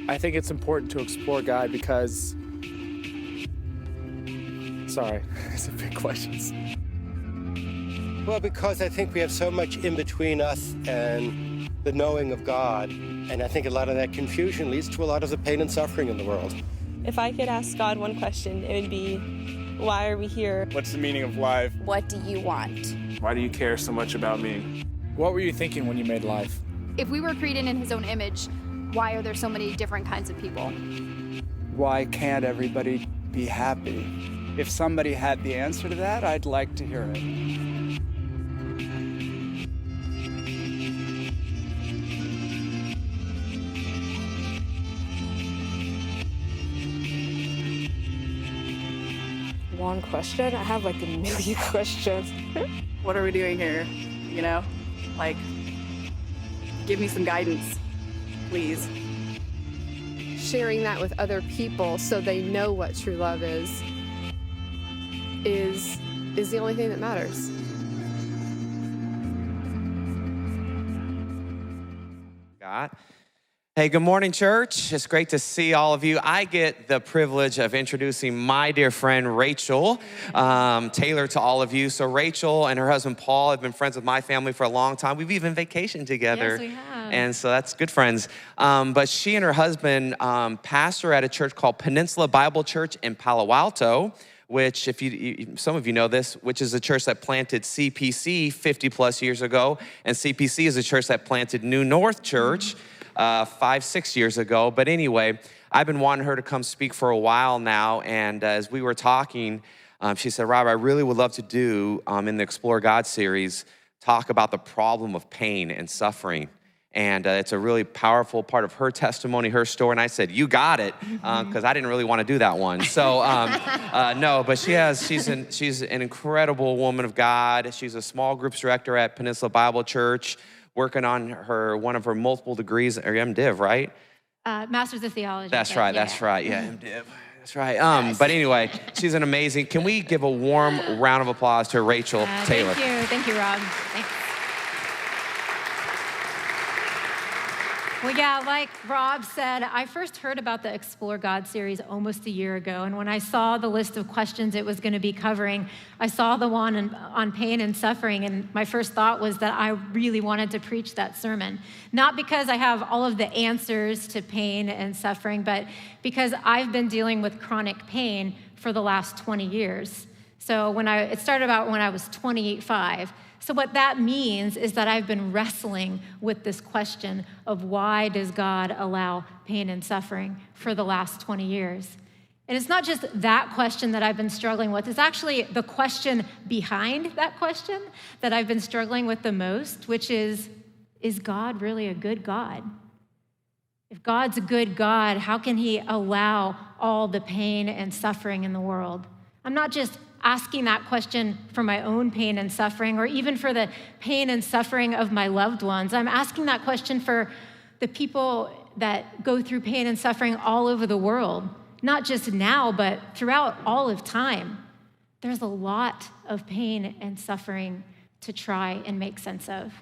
I think it's important to explore God because, sorry, it's a big question. Well, because I think we have so much in between us and the knowing of God. And I think a lot of that confusion leads to a lot of the pain and suffering in the world. If I could ask God one question, it would be, why are we here? What's the meaning of life? What do you want? Why do you care so much about me? What were you thinking when you made life? If we were created in his own image, why are there so many different kinds of people? Why can't everybody be happy? If somebody had the answer to that, I'd like to hear it. One question? I have like a million questions. What are we doing here? You know, like, give me some guidance, please. Sharing that with other people so they know what true love is the only thing that matters. God. Hey, good morning, church. It's great to see all of you. I get the privilege of introducing my dear friend, Rachel, Taylor, to all of you. So Rachel and her husband, Paul, have been friends with my family for a long time. We've even vacationed together. Yes, we have. And so that's good friends. But she and her husband pastor at a church called Peninsula Bible Church in Palo Alto, which, if some of you know this, which is a church that planted CPC 50 plus years ago. And CPC is a church that planted New North Church 5-6 years ago. But anyway, I've been wanting her to come speak for a while now. And as we were talking, she said, Rob, I really would love to do, in the Explore God series, talk about the problem of pain and suffering. And it's a really powerful part of her testimony, her story. And I said, you got it, because I didn't really want to do that one. So no, but she's an incredible woman of God. She's a small groups director at Peninsula Bible Church, working on one of her multiple degrees, or MDiv, right? Master's of Theology. That's right, yeah, MDiv. That's right. But anyway, she's an amazing. Can we give a warm round of applause to Rachel Taylor? Thank you, Rob. Thanks. Well, yeah, like Rob said, I first heard about the Explore God series almost a year ago. And when I saw the list of questions it was going to be covering, I saw the one on pain and suffering. And my first thought was that I really wanted to preach that sermon. Not because I have all of the answers to pain and suffering, but because I've been dealing with chronic pain for the last 20 years. So it started about when I was 25. So what that means is that I've been wrestling with this question of why does God allow pain and suffering for the last 20 years? And it's not just that question that I've been struggling with. It's actually the question behind that question that I've been struggling with the most, which is God really a good God? If God's a good God, how can he allow all the pain and suffering in the world? I'm not just asking that question for my own pain and suffering, or even for the pain and suffering of my loved ones. I'm asking that question for the people that go through pain and suffering all over the world, not just now, but throughout all of time. There's a lot of pain and suffering to try and make sense of.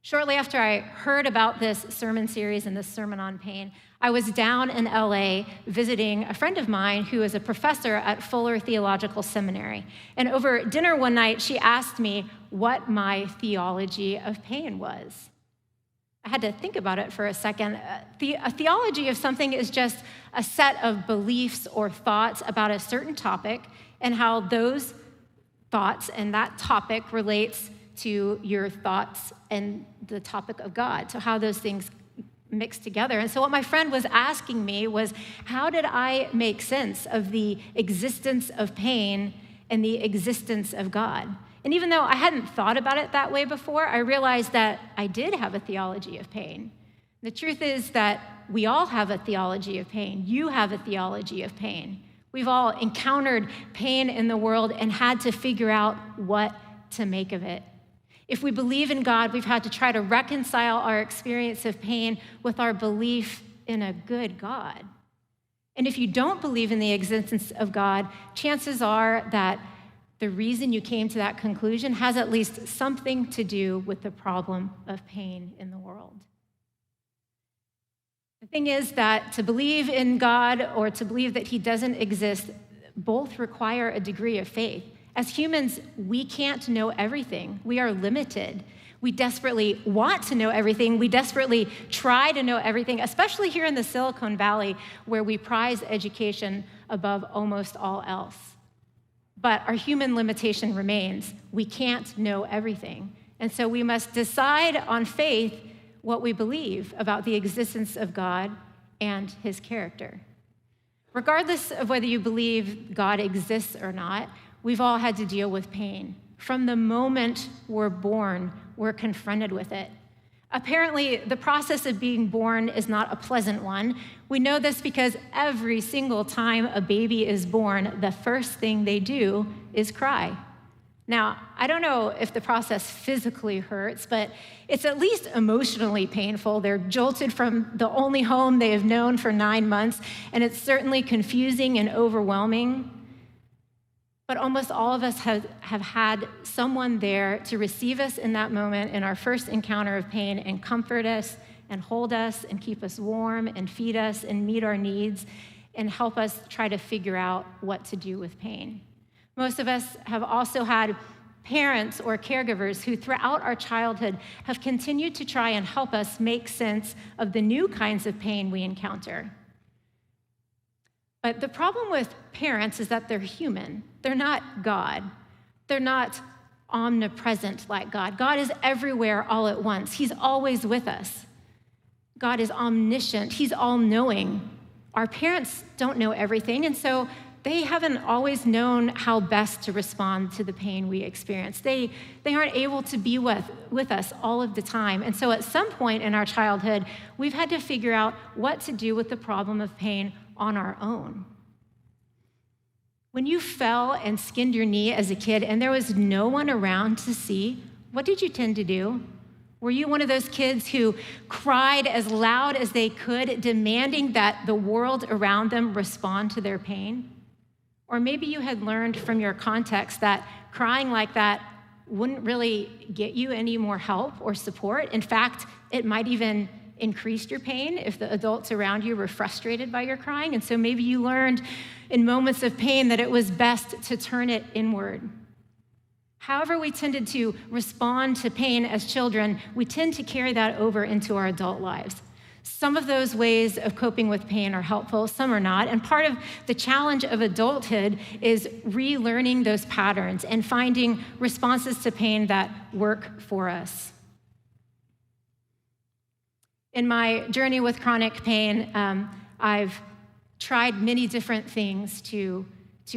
Shortly after I heard about this sermon series and this sermon on pain, I was down in LA visiting a friend of mine who is a professor at Fuller Theological Seminary. And over dinner one night, she asked me what my theology of pain was. I had to think about it for a second. A theology of something is just a set of beliefs or thoughts about a certain topic and how those thoughts and that topic relates to your thoughts and the topic of God. So how those things mix together. And so what my friend was asking me was, how did I make sense of the existence of pain and the existence of God? And even though I hadn't thought about it that way before, I realized that I did have a theology of pain. The truth is that we all have a theology of pain. You have a theology of pain. We've all encountered pain in the world and had to figure out what to make of it. If we believe in God, we've had to try to reconcile our experience of pain with our belief in a good God. And if you don't believe in the existence of God, chances are that the reason you came to that conclusion has at least something to do with the problem of pain in the world. thing is that to believe in God or to believe that he doesn't exist, both require a degree of faith. As humans, we can't know everything. We are limited. We desperately want to know everything. We desperately try to know everything, especially here in the Silicon Valley, where we prize education above almost all else. But our human limitation remains. We can't know everything. And so we must decide on faith what we believe about the existence of God and his character. Regardless of whether you believe God exists or not, we've all had to deal with pain. From the moment we're born, we're confronted with it. Apparently, the process of being born is not a pleasant one. We know this because every single time a baby is born, the first thing they do is cry. Now, I don't know if the process physically hurts, but it's at least emotionally painful. They're jolted from the only home they have known for 9 months, and it's certainly confusing and overwhelming. But almost all of us have had someone there to receive us in that moment in our first encounter of pain and comfort us and hold us and keep us warm and feed us and meet our needs and help us try to figure out what to do with pain. Most of us have also had parents or caregivers who throughout our childhood have continued to try and help us make sense of the new kinds of pain we encounter. But the problem with parents is that they're human. They're not God. They're not omnipresent like God. God is everywhere all at once. He's always with us. God is omniscient. He's all-knowing. Our parents don't know everything, and so they haven't always known how best to respond to the pain we experience. They aren't able to be with us all of the time. And so at some point in our childhood, we've had to figure out what to do with the problem of pain on our own. When you fell and skinned your knee as a kid and there was no one around to see, what did you tend to do? Were you one of those kids who cried as loud as they could, demanding that the world around them respond to their pain? Or maybe you had learned from your context that crying like that wouldn't really get you any more help or support. In fact, it might even increase your pain if the adults around you were frustrated by your crying. And so maybe you learned in moments of pain that it was best to turn it inward. However we tended to respond to pain as children, we tend to carry that over into our adult lives. Some of those ways of coping with pain are helpful, some are not. And part of the challenge of adulthood is relearning those patterns and finding responses to pain that work for us. In my journey with chronic pain, I've tried many different things to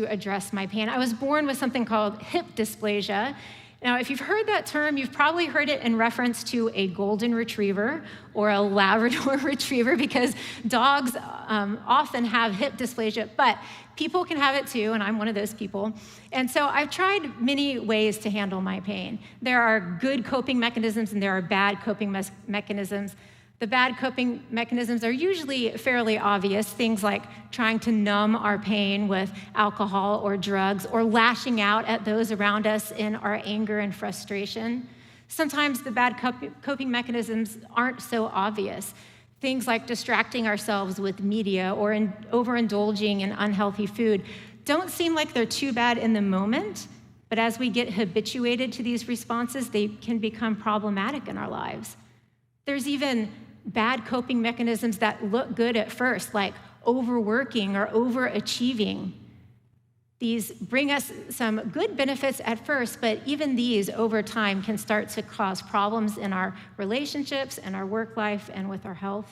address my pain. I was born with something called hip dysplasia. Now, if you've heard that term, you've probably heard it in reference to a golden retriever or a Labrador retriever, because dogs often have hip dysplasia, but people can have it too, and I'm one of those people. And so I've tried many ways to handle my pain. There are good coping mechanisms and there are bad coping mechanisms. The bad coping mechanisms are usually fairly obvious, things like trying to numb our pain with alcohol or drugs, or lashing out at those around us in our anger and frustration. Sometimes the bad coping mechanisms aren't so obvious. Things like distracting ourselves with media or overindulging in unhealthy food don't seem like they're too bad in the moment, but as we get habituated to these responses, they can become problematic in our lives. There's even bad coping mechanisms that look good at first, like overworking or overachieving. These bring us some good benefits at first, but even these over time can start to cause problems in our relationships and our work life and with our health.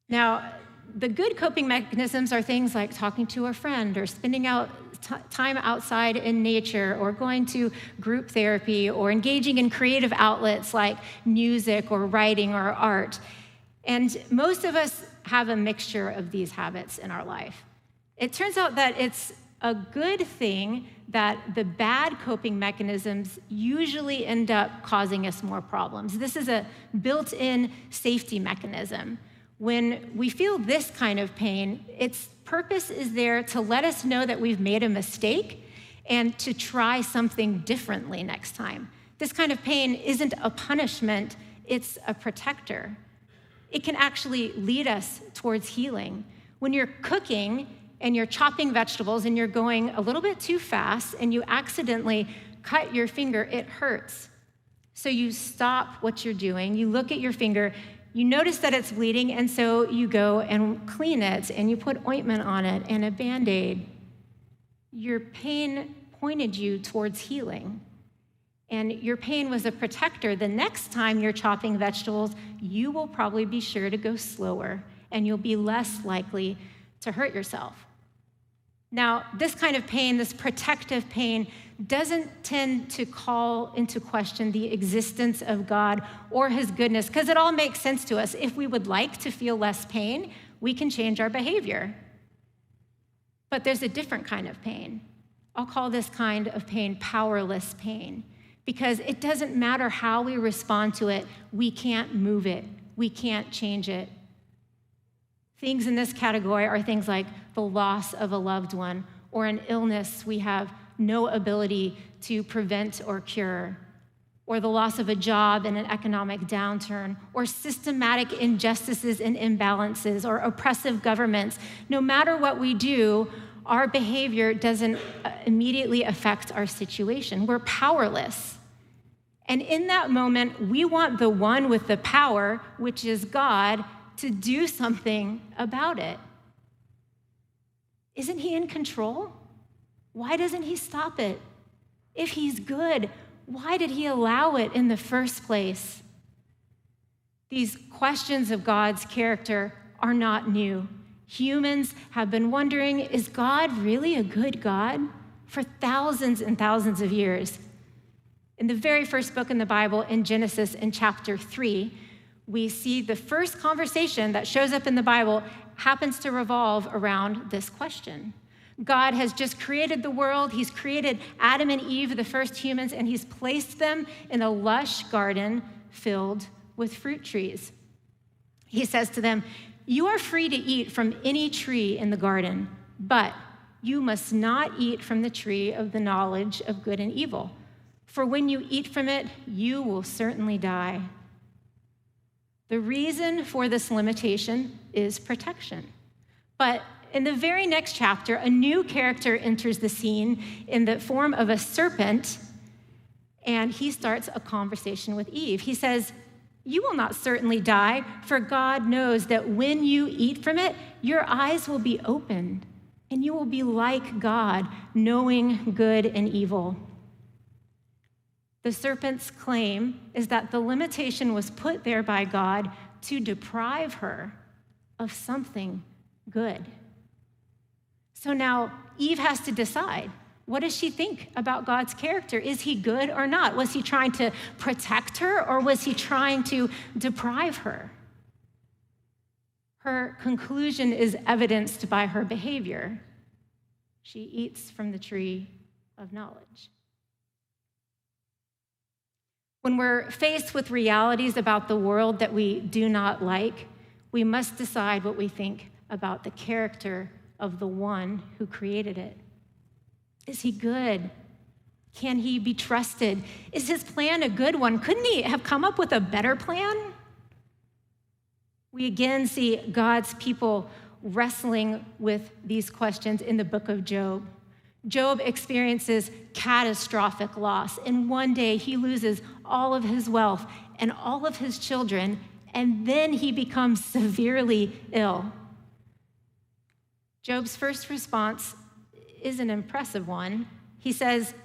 Now, the good coping mechanisms are things like talking to a friend or spending time outside in nature or going to group therapy or engaging in creative outlets like music or writing or art. And most of us have a mixture of these habits in our life. It turns out that it's a good thing that the bad coping mechanisms usually end up causing us more problems. This is a built-in safety mechanism. When we feel this kind of pain, its purpose is there to let us know that we've made a mistake and to try something differently next time. This kind of pain isn't a punishment, it's a protector. it can actually lead us towards healing. When you're cooking and you're chopping vegetables and you're going a little bit too fast and you accidentally cut your finger, it hurts. So you stop what you're doing, you look at your finger, you notice that it's bleeding, and so you go and clean it and you put ointment on it and a Band-Aid. Your pain pointed you towards healing. And your pain was a protector. The next time you're chopping vegetables, you will probably be sure to go slower and you'll be less likely to hurt yourself. Now, this kind of pain, this protective pain, doesn't tend to call into question the existence of God or his goodness, because it all makes sense to us. If we would like to feel less pain, we can change our behavior. But there's a different kind of pain. I'll call this kind of pain powerless pain, because it doesn't matter how we respond to it, we can't move it, we can't change it. Things in this category are things like the loss of a loved one or an illness we have no ability to prevent or cure, or the loss of a job in an economic downturn, or systematic injustices and imbalances, or oppressive governments. No matter what we do, our behavior doesn't immediately affect our situation. We're powerless. And in that moment, we want the one with the power, which is God, to do something about it. Isn't he in control? Why doesn't he stop it? If he's good, why did he allow it in the first place? These questions of God's character are not new. Humans have been wondering, is God really a good God? For thousands and thousands of years. In the very first book in the Bible, in Genesis, in chapter 3, we see the first conversation that shows up in the Bible happens to revolve around this question. God has just created the world. He's created Adam and Eve, the first humans, and he's placed them in a lush garden filled with fruit trees. He says to them, "You are free to eat from any tree in the garden, but you must not eat from the tree of the knowledge of good and evil. For when you eat from it, you will certainly die." The reason for this limitation is protection. But in the very next chapter, a new character enters the scene in the form of a serpent, and he starts a conversation with Eve. He says, "You will not certainly die, for God knows that when you eat from it, your eyes will be opened, and you will be like God, knowing good and evil." The serpent's claim is that the limitation was put there by God to deprive her of something good. So now Eve has to decide, what does she think about God's character? Is he good or not? Was he trying to protect her, or was he trying to deprive her? Her conclusion is evidenced by her behavior. She eats from the tree of knowledge. When we're faced with realities about the world that we do not like, we must decide what we think about the character of the one who created it. Is he good? Can he be trusted? Is his plan a good one? Couldn't he have come up with a better plan? We again see God's people wrestling with these questions in the book of Job. Job experiences catastrophic loss. In one day, he loses all of his wealth and all of his children, and then he becomes severely ill. Job's first response is an impressive one. He says,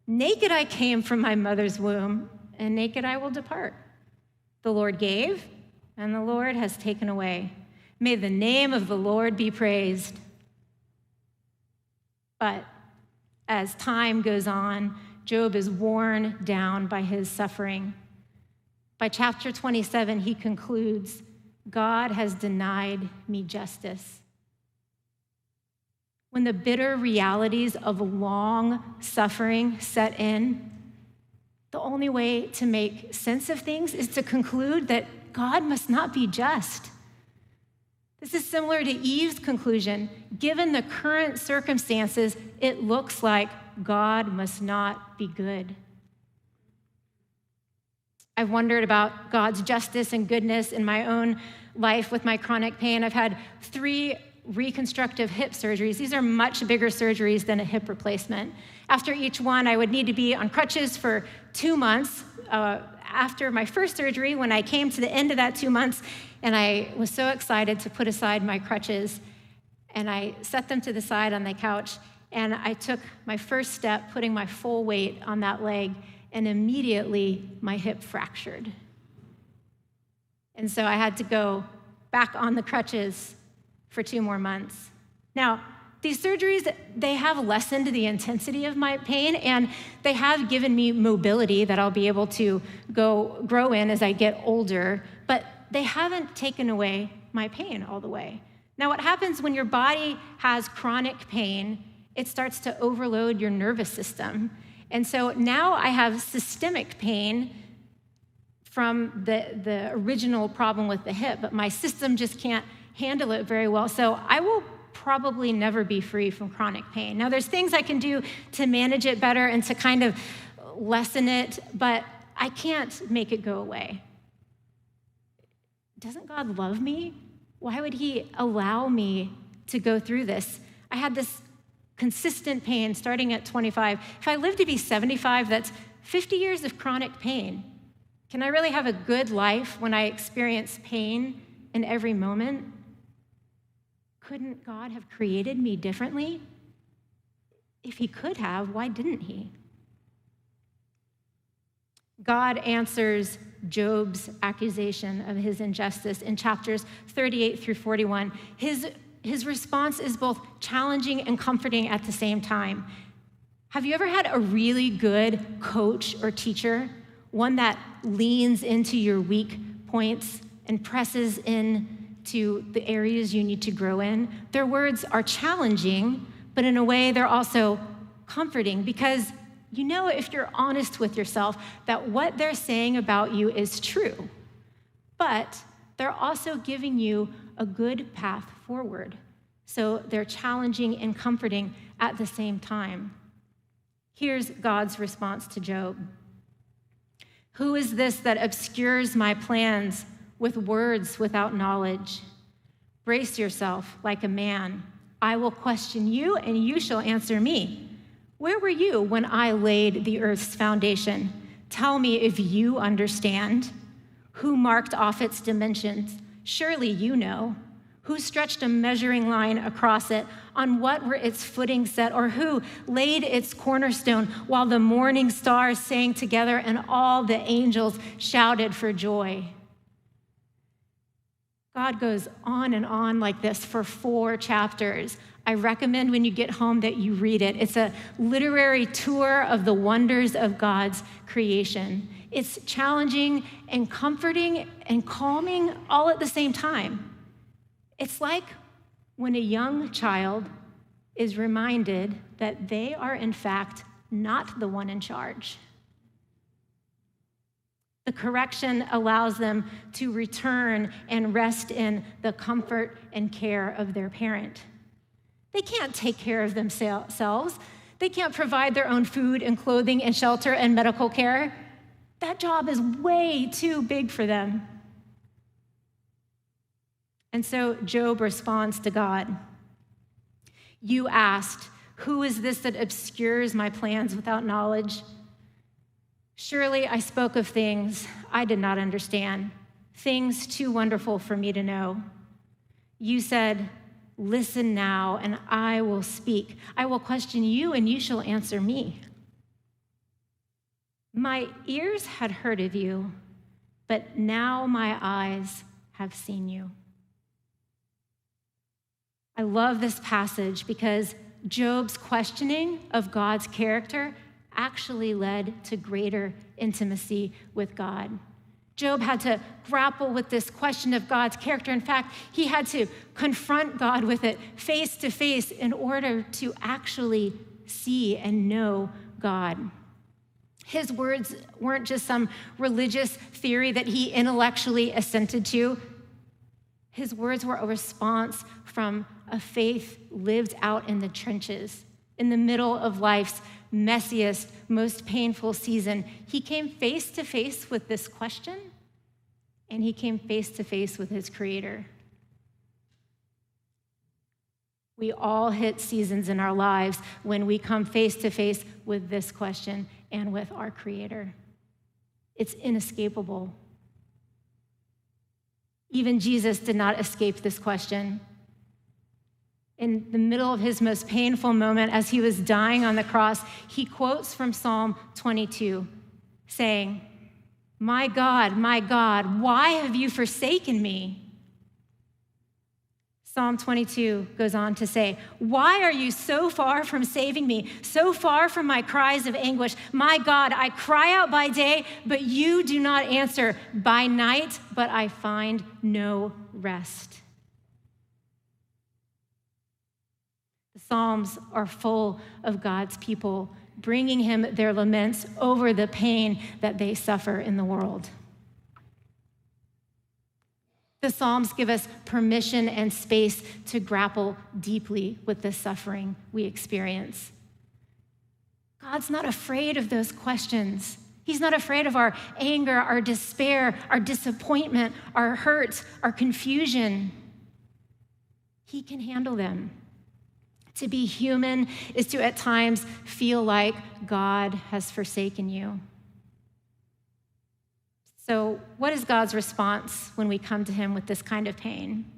"Naked I came from my mother's womb, and naked I will depart. The Lord gave, and the Lord has taken away. May the name of the Lord be praised." But as time goes on, Job is worn down by his suffering. By chapter 27, he concludes, "God has denied me justice." When the bitter realities of long suffering set in, the only way to make sense of things is to conclude that God must not be just. This is similar to Eve's conclusion. Given the current circumstances, it looks like God must not be good. I've wondered about God's justice and goodness in my own life with my chronic pain. I've had 3 reconstructive hip surgeries. These are much bigger surgeries than a hip replacement. After each one, I would need to be on crutches for 2 months. After my first surgery, when I came to the end of that 2 months, and I was so excited to put aside my crutches, and I set them to the side on the couch, and I took my first step, putting my full weight on that leg, and immediately my hip fractured. And so I had to go back on the crutches for 2 more months. Now, these surgeries, they have lessened the intensity of my pain, and they have given me mobility that I'll be able to grow in as I get older, but they haven't taken away my pain all the way. Now, what happens when your body has chronic pain, it starts to overload your nervous system. And so now I have systemic pain from the original problem with the hip, but my system just can't handle it very well. So I will probably never be free from chronic pain. Now, there's things I can do to manage it better and to kind of lessen it, but I can't make it go away. Doesn't God love me? Why would he allow me to go through this? I had this consistent pain starting at 25. If I live to be 75, that's 50 years of chronic pain. Can I really have a good life when I experience pain in every moment? Couldn't God have created me differently? If he could have, why didn't he? God answers Job's accusation of his injustice in chapters 38 through 41. His response is both challenging and comforting at the same time. Have you ever had a really good coach or teacher, one that leans into your weak points and presses in to the areas you need to grow in? Their words are challenging, but in a way they're also comforting, because you know, if you're honest with yourself, that what they're saying about you is true, but they're also giving you a good path forward. So they're challenging and comforting at the same time. Here's God's response to Job. Who is this that obscures my plans with words without knowledge? Brace yourself like a man. I will question you, and you shall answer me. Where were you when I laid the earth's foundation? Tell me if you understand. Who marked off its dimensions? Surely you know. Who stretched a measuring line across it? On what were its footings set? Or who laid its cornerstone while the morning stars sang together and all the angels shouted for joy? God goes on and on like this for 4 chapters. I recommend when you get home that you read it. It's a literary tour of the wonders of God's creation. It's challenging and comforting and calming all at the same time. It's like when a young child is reminded that they are, in fact, not the one in charge. The correction allows them to return and rest in the comfort and care of their parent. They can't take care of themselves. They can't provide their own food and clothing and shelter and medical care. That job is way too big for them. And so Job responds to God. You asked, who is this that obscures my plans without knowledge? Surely I spoke of things I did not understand, things too wonderful for me to know. You said, listen now, and I will speak. I will question you, and you shall answer me. My ears had heard of you, but now my eyes have seen you. I love this passage because Job's questioning of God's character actually led to greater intimacy with God. Job had to grapple with this question of God's character. In fact, he had to confront God with it face to face in order to actually see and know God. His words weren't just some religious theory that he intellectually assented to. His words were a response from a faith lived out in the trenches, in the middle of life's messiest, most painful season, he came face to face with this question, and he came face to face with his Creator. We all hit seasons in our lives when we come face to face with this question and with our Creator. It's inescapable. Even Jesus did not escape this question. In the middle of his most painful moment, as he was dying on the cross, he quotes from Psalm 22, saying, my God, why have you forsaken me?" Psalm 22 goes on to say, "Why are you so far from saving me, so far from my cries of anguish? My God, I cry out by day, but you do not answer, by night, but I find no rest." The Psalms are full of God's people bringing him their laments over the pain that they suffer in the world. The Psalms give us permission and space to grapple deeply with the suffering we experience. God's not afraid of those questions. He's not afraid of our anger, our despair, our disappointment, our hurt, our confusion. He can handle them. To be human is to at times feel like God has forsaken you. So, what is God's response when we come to him with this kind of pain?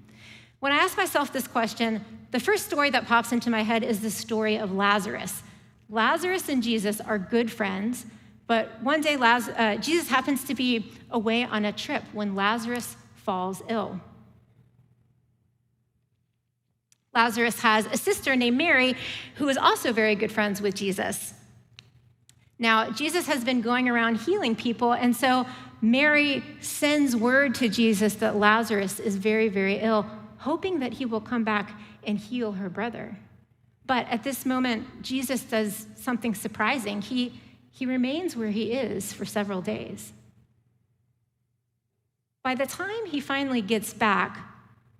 When I ask myself this question, the first story that pops into my head is the story of Lazarus. Lazarus and Jesus are good friends, but one day Jesus happens to be away on a trip when Lazarus falls ill. Lazarus has a sister named Mary who is also very good friends with Jesus. Now, Jesus has been going around healing people, and so Mary sends word to Jesus that Lazarus is very, very ill, hoping that he will come back and heal her brother. But at this moment, Jesus does something surprising. He remains where he is for several days. By the time he finally gets back,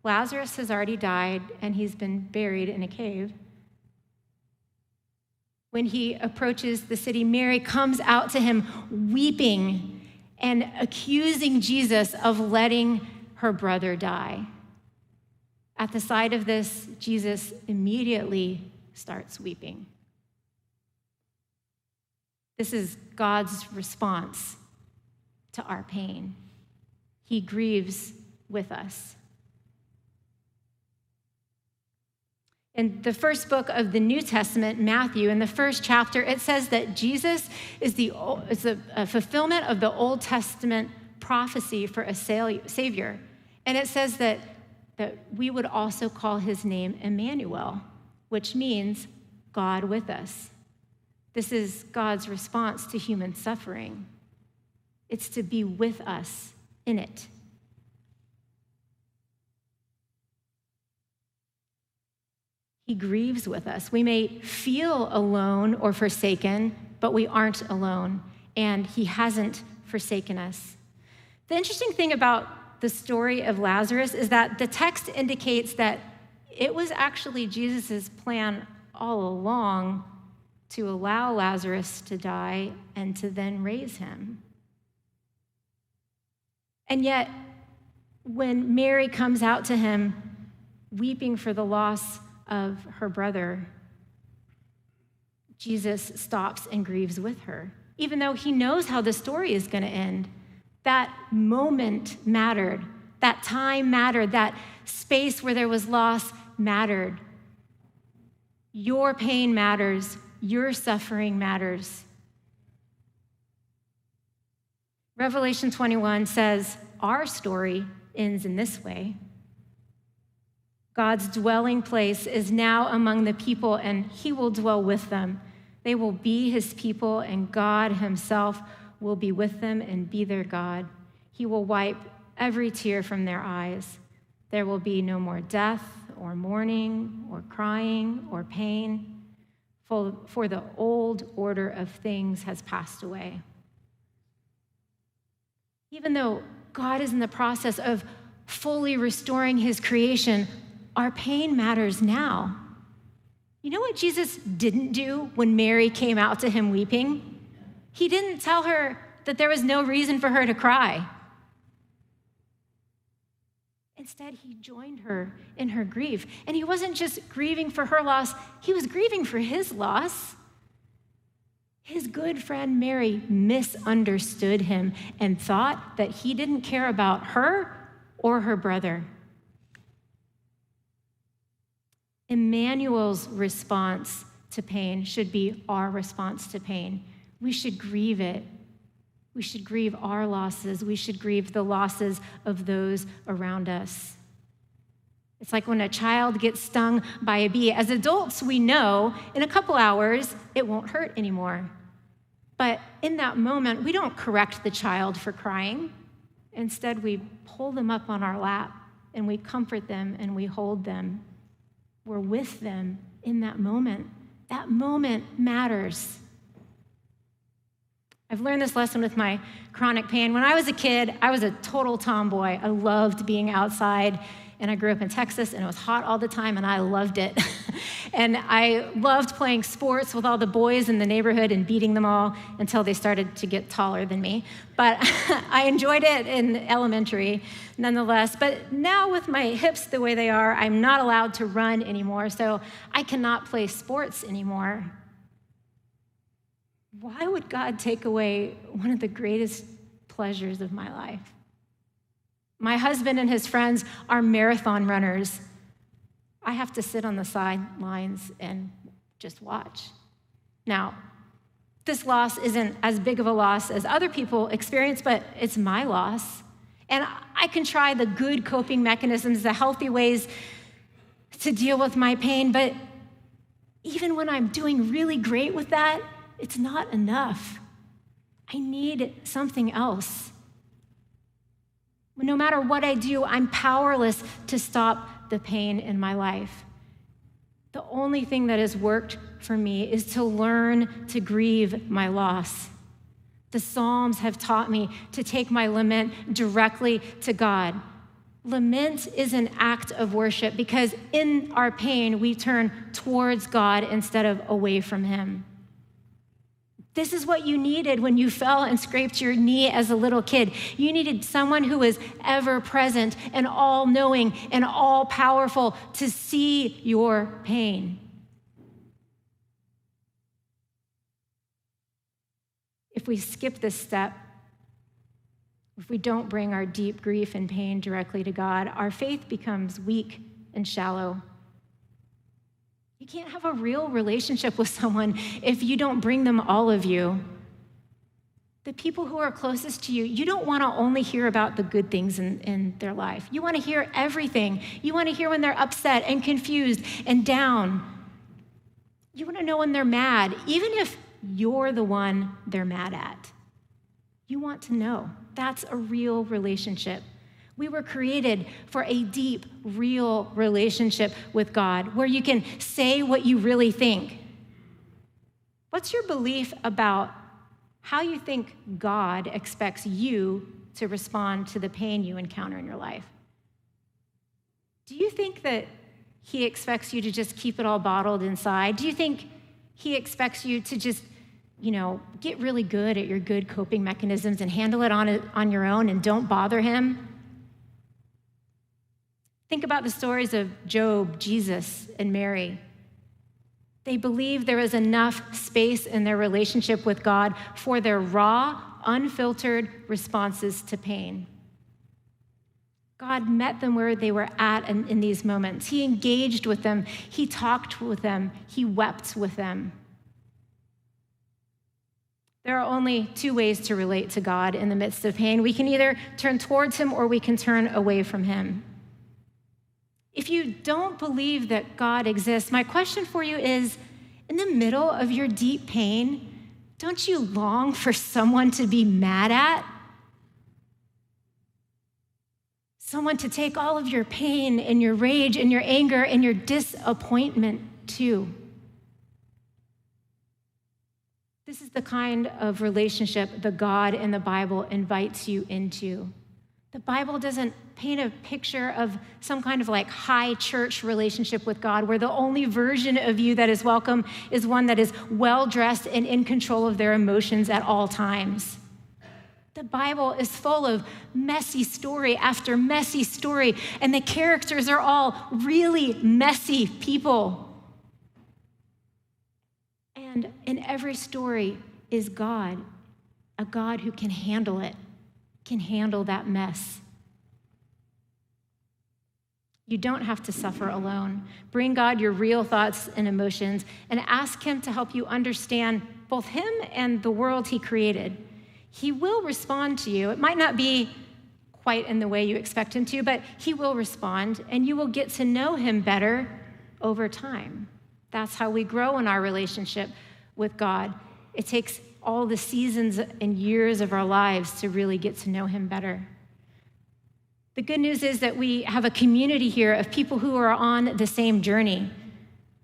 Lazarus has already died and he's been buried in a cave. When he approaches the city, Mary comes out to him weeping and accusing Jesus of letting her brother die. At the sight of this, Jesus immediately starts weeping. This is God's response to our pain. He grieves with us. In the first book of the New Testament, Matthew, in the first chapter, it says that Jesus is a fulfillment of the Old Testament prophecy for a Savior. And it says that we would also call his name Emmanuel, which means God with us. This is God's response to human suffering. It's to be with us in it. He grieves with us. We may feel alone or forsaken, but we aren't alone, and he hasn't forsaken us. The interesting thing about the story of Lazarus is that the text indicates that it was actually Jesus' plan all along to allow Lazarus to die and to then raise him. And yet, when Mary comes out to him, weeping for the loss of her brother, Jesus stops and grieves with her, even though he knows how the story is going to end. That moment mattered. That time mattered. That space where there was loss mattered. Your pain matters. Your suffering matters. Revelation 21 says our story ends in this way. God's dwelling place is now among the people, and he will dwell with them. They will be his people, and God himself will be with them and be their God. He will wipe every tear from their eyes. There will be no more death or mourning or crying or pain, for the old order of things has passed away. Even though God is in the process of fully restoring his creation, our pain matters now. You know what Jesus didn't do when Mary came out to him weeping? He didn't tell her that there was no reason for her to cry. Instead, he joined her in her grief. And he wasn't just grieving for her loss, he was grieving for his loss. His good friend Mary misunderstood him and thought that he didn't care about her or her brother. Emmanuel's response to pain should be our response to pain. We should grieve it. We should grieve our losses. We should grieve the losses of those around us. It's like when a child gets stung by a bee. As adults, we know in a couple hours it won't hurt anymore. But in that moment, we don't correct the child for crying. Instead, we pull them up on our lap and we comfort them and we hold them. We're with them in that moment. That moment matters. I've learned this lesson with my chronic pain. When I was a kid, I was a total tomboy. I loved being outside, and I grew up in Texas, and it was hot all the time, and I loved it. And I loved playing sports with all the boys in the neighborhood and beating them all until they started to get taller than me. But I enjoyed it in elementary, nonetheless. But now with my hips the way they are, I'm not allowed to run anymore, so I cannot play sports anymore. Why would God take away one of the greatest pleasures of my life? My husband and his friends are marathon runners. I have to sit on the sidelines and just watch. Now, this loss isn't as big of a loss as other people experience, but it's my loss. And I can try the good coping mechanisms, the healthy ways to deal with my pain, but even when I'm doing really great with that, it's not enough. I need something else. No matter what I do, I'm powerless to stop the pain in my life. The only thing that has worked for me is to learn to grieve my loss. The Psalms have taught me to take my lament directly to God. Lament is an act of worship because in our pain, we turn towards God instead of away from Him. This is what you needed when you fell and scraped your knee as a little kid. You needed someone who was ever present and all-knowing and all-powerful to see your pain. If we skip this step, if we don't bring our deep grief and pain directly to God, our faith becomes weak and shallow. You can't have a real relationship with someone if you don't bring them all of you. The people who are closest to you, you don't want to only hear about the good things in their life. You want to hear everything. You want to hear when they're upset and confused and down. You want to know when they're mad, even if you're the one they're mad at. You want to know. That's a real relationship. We were created for a deep, real relationship with God where you can say what you really think. What's your belief about how you think God expects you to respond to the pain you encounter in your life? Do you think that He expects you to just keep it all bottled inside? Do you think He expects you to just, get really good at your good coping mechanisms and handle it on your own and don't bother Him? Think about the stories of Job, Jesus, and Mary. They believed there was enough space in their relationship with God for their raw, unfiltered responses to pain. God met them where they were at in these moments. He engaged with them. He talked with them. He wept with them. There are only two ways to relate to God in the midst of pain. We can either turn towards Him or we can turn away from Him. If you don't believe that God exists, my question for you is, in the middle of your deep pain, don't you long for someone to be mad at? Someone to take all of your pain and your rage and your anger and your disappointment too. This is the kind of relationship the God in the Bible invites you into. The Bible doesn't paint a picture of some kind of like high church relationship with God where the only version of you that is welcome is one that is well-dressed and in control of their emotions at all times. The Bible is full of messy story after messy story, and the characters are all really messy people. And in every story is God, a God who can handle it, can handle that mess. You don't have to suffer alone. Bring God your real thoughts and emotions and ask him to help you understand both him and the world he created. He will respond to you. It might not be quite in the way you expect him to, but he will respond, and you will get to know him better over time. That's how we grow in our relationship with God. It takes all the seasons and years of our lives to really get to know him better. The good news is that we have a community here of people who are on the same journey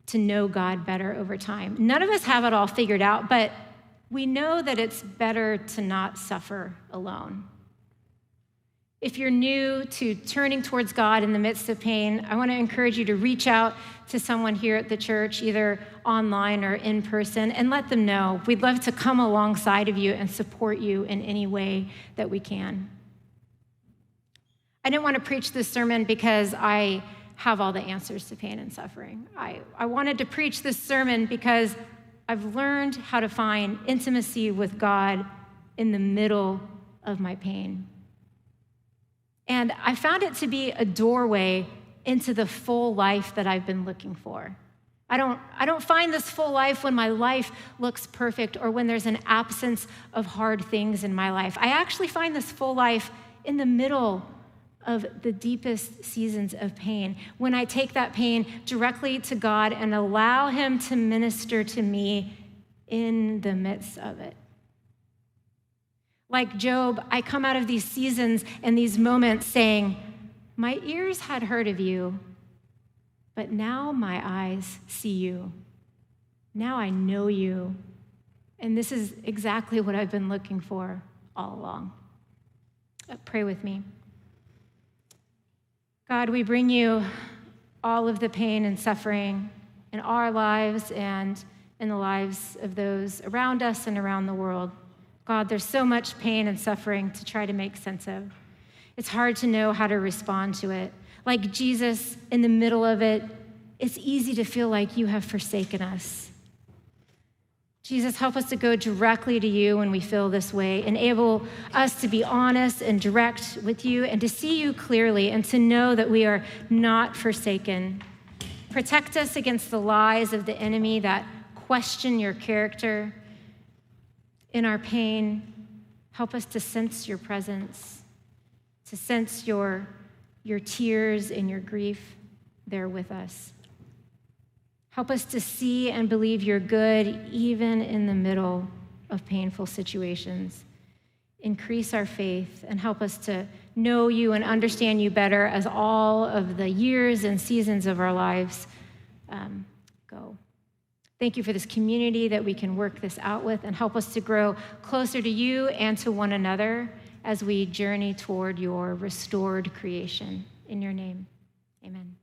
to know God better over time. None of us have it all figured out, but we know that it's better to not suffer alone. If you're new to turning towards God in the midst of pain, I want to encourage you to reach out to someone here at the church, either online or in person, and let them know. We'd love to come alongside of you and support you in any way that we can. I didn't want to preach this sermon because I have all the answers to pain and suffering. I wanted to preach this sermon because I've learned how to find intimacy with God in the middle of my pain. And I found it to be a doorway into the full life that I've been looking for. I don't find this full life when my life looks perfect or when there's an absence of hard things in my life. I actually find this full life in the middle of the deepest seasons of pain, when I take that pain directly to God and allow him to minister to me in the midst of it. Like Job, I come out of these seasons and these moments saying, my ears had heard of you, but now my eyes see you. Now I know you. And this is exactly what I've been looking for all along. Pray with me. God, we bring you all of the pain and suffering in our lives and in the lives of those around us and around the world. God, there's so much pain and suffering to try to make sense of. It's hard to know how to respond to it. Like Jesus in the middle of it, it's easy to feel like you have forsaken us. Jesus, help us to go directly to you when we feel this way. Enable us to be honest and direct with you and to see you clearly and to know that we are not forsaken. Protect us against the lies of the enemy that question your character. In our pain, help us to sense your presence, to sense your tears and your grief there with us. Help us to see and believe you're good even in the middle of painful situations. Increase our faith and help us to know you and understand you better as all of the years and seasons of our lives go. Thank you for this community that we can work this out with, and help us to grow closer to you and to one another as we journey toward your restored creation. In your name, amen.